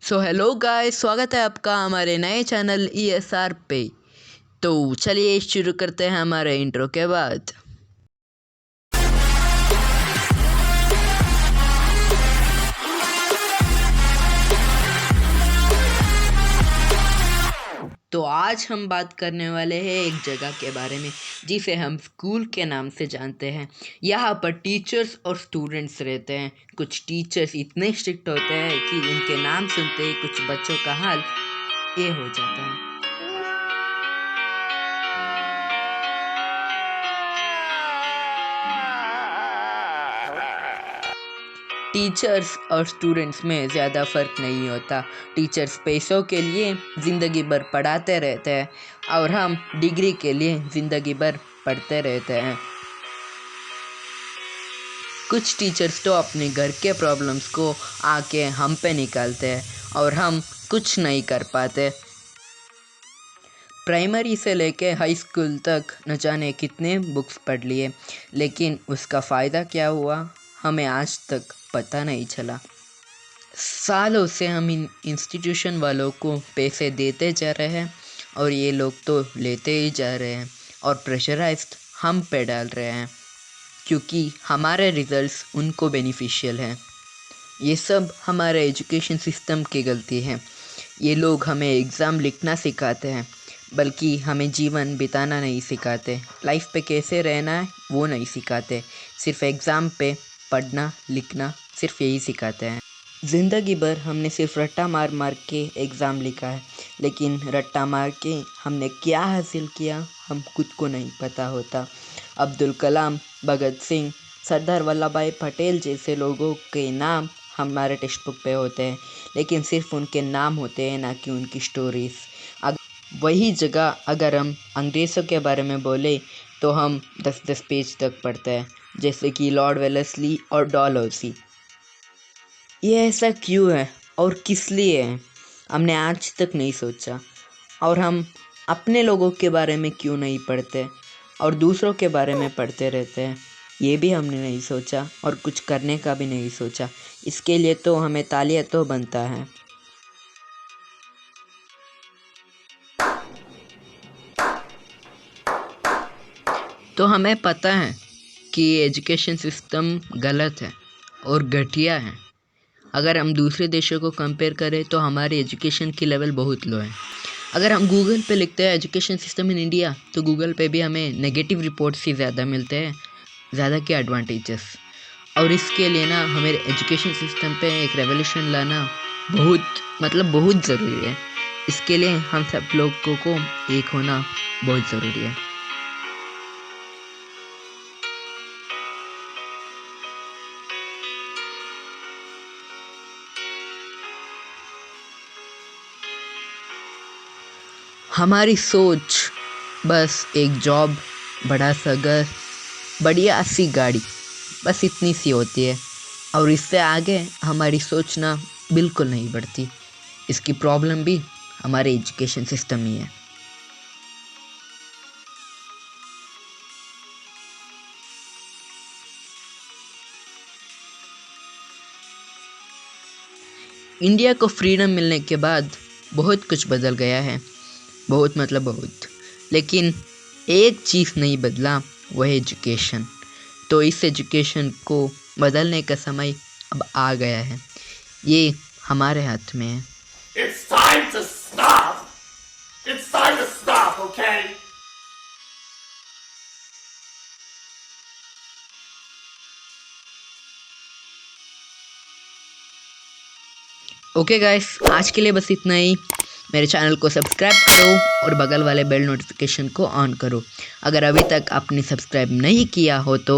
So hello guys, स्वागत है आपका हमारे नए चैनल ESR पे। तो चलिए शुरू करते हैं हमारे इंट्रो के बाद। तो आज हम बात करने वाले हैं एक जगह के बारे में जिसे हम स्कूल के नाम से जानते हैं। यहाँ पर टीचर्स और स्टूडेंट्स रहते हैं। कुछ टीचर्स इतने स्ट्रिक्ट होते हैं कि उनके नाम सुनते ही कुछ बच्चों का हाल ये हो जाता है। टीचर्स और स्टूडेंट्स में ज़्यादा फ़र्क नहीं होता। टीचर्स पैसों के लिए ज़िंदगी भर पढ़ाते रहते हैं और हम डिग्री के लिए ज़िंदगी भर पढ़ते रहते हैं। कुछ टीचर्स तो अपने घर के प्रॉब्लम्स को आके हम पे निकालते हैं और हम कुछ नहीं कर पाते। प्राइमरी से लेके हाई स्कूल तक न जाने कितने बुक्स पढ़ लिए, लेकिन उसका फ़ायदा क्या हुआ हमें आज तक पता नहीं चला। सालों से हम इन इंस्टीट्यूशन वालों को पैसे देते जा रहे हैं और ये लोग तो लेते ही जा रहे हैं और प्रेशराइज्ड हम पे डाल रहे हैं क्योंकि हमारे रिजल्ट्स उनको बेनिफिशियल हैं। ये सब हमारे एजुकेशन सिस्टम की गलती है। ये लोग हमें एग्ज़ाम लिखना सिखाते हैं बल्कि हमें जीवन बिताना नहीं सिखाते। लाइफ पे कैसे रहना है वो नहीं सिखाते। सिर्फ एग्ज़ाम पे पढ़ना लिखना सिर्फ यही सिखाते हैं। ज़िंदगी भर हमने सिर्फ रट्टा मार मार के एग्ज़ाम लिखा है, लेकिन रट्टा मार के हमने क्या हासिल किया हम खुद को नहीं पता होता। अब्दुल कलाम, भगत सिंह, सरदार वल्लभ भाई पटेल जैसे लोगों के नाम हमारे टेक्स्ट बुक पे होते हैं, लेकिन सिर्फ उनके नाम होते हैं, ना कि उनकी स्टोरीज़। वही जगह अगर हम अंग्रेज़ों के बारे में बोले तो हम 10-10 पेज तक पढ़ते हैं, जैसे कि लॉर्ड वेलेस्ली और डलहौसी। ये ऐसा क्यों है और किस लिए है हमने आज तक नहीं सोचा। और हम अपने लोगों के बारे में क्यों नहीं पढ़ते और दूसरों के बारे में पढ़ते रहते हैं, ये भी हमने नहीं सोचा और कुछ करने का भी नहीं सोचा। इसके लिए तो हमें तालियां तो बनता है। तो हमें पता है कि एजुकेशन सिस्टम गलत है और घटिया है। अगर हम दूसरे देशों को कंपेयर करें तो हमारी एजुकेशन की लेवल बहुत लो है। अगर हम गूगल पे लिखते हैं एजुकेशन सिस्टम इन इंडिया तो गूगल पे भी हमें नेगेटिव रिपोर्ट्स ही ज़्यादा मिलते हैं, ज़्यादा के एडवांटेजेस। और इसके लिए ना हमें एजुकेशन सिस्टम पे एक रेवोल्यूशन लाना बहुत ज़रूरी है। इसके लिए हम सब लोगों को एक होना बहुत ज़रूरी है। हमारी सोच बस एक जॉब, बड़ा सा घर, बढ़िया सी गाड़ी, बस इतनी सी होती है और इससे आगे हमारी सोच ना बिल्कुल नहीं बढ़ती। इसकी प्रॉब्लम भी हमारे एजुकेशन सिस्टम ही है। इंडिया को फ्रीडम मिलने के बाद बहुत कुछ बदल गया है, बहुत। लेकिन एक चीज़ नहीं बदला, वह है एजुकेशन। तो इस एजुकेशन को बदलने का समय अब आ गया है। ये हमारे हाथ में है। It's time to stop! It's time to stop, okay? Okay guys, आज के लिए बस इतना ही। मेरे चैनल को सब्सक्राइब करो और बगल वाले बेल नोटिफिकेशन को ऑन करो। अगर अभी तक आपने सब्सक्राइब नहीं किया हो तो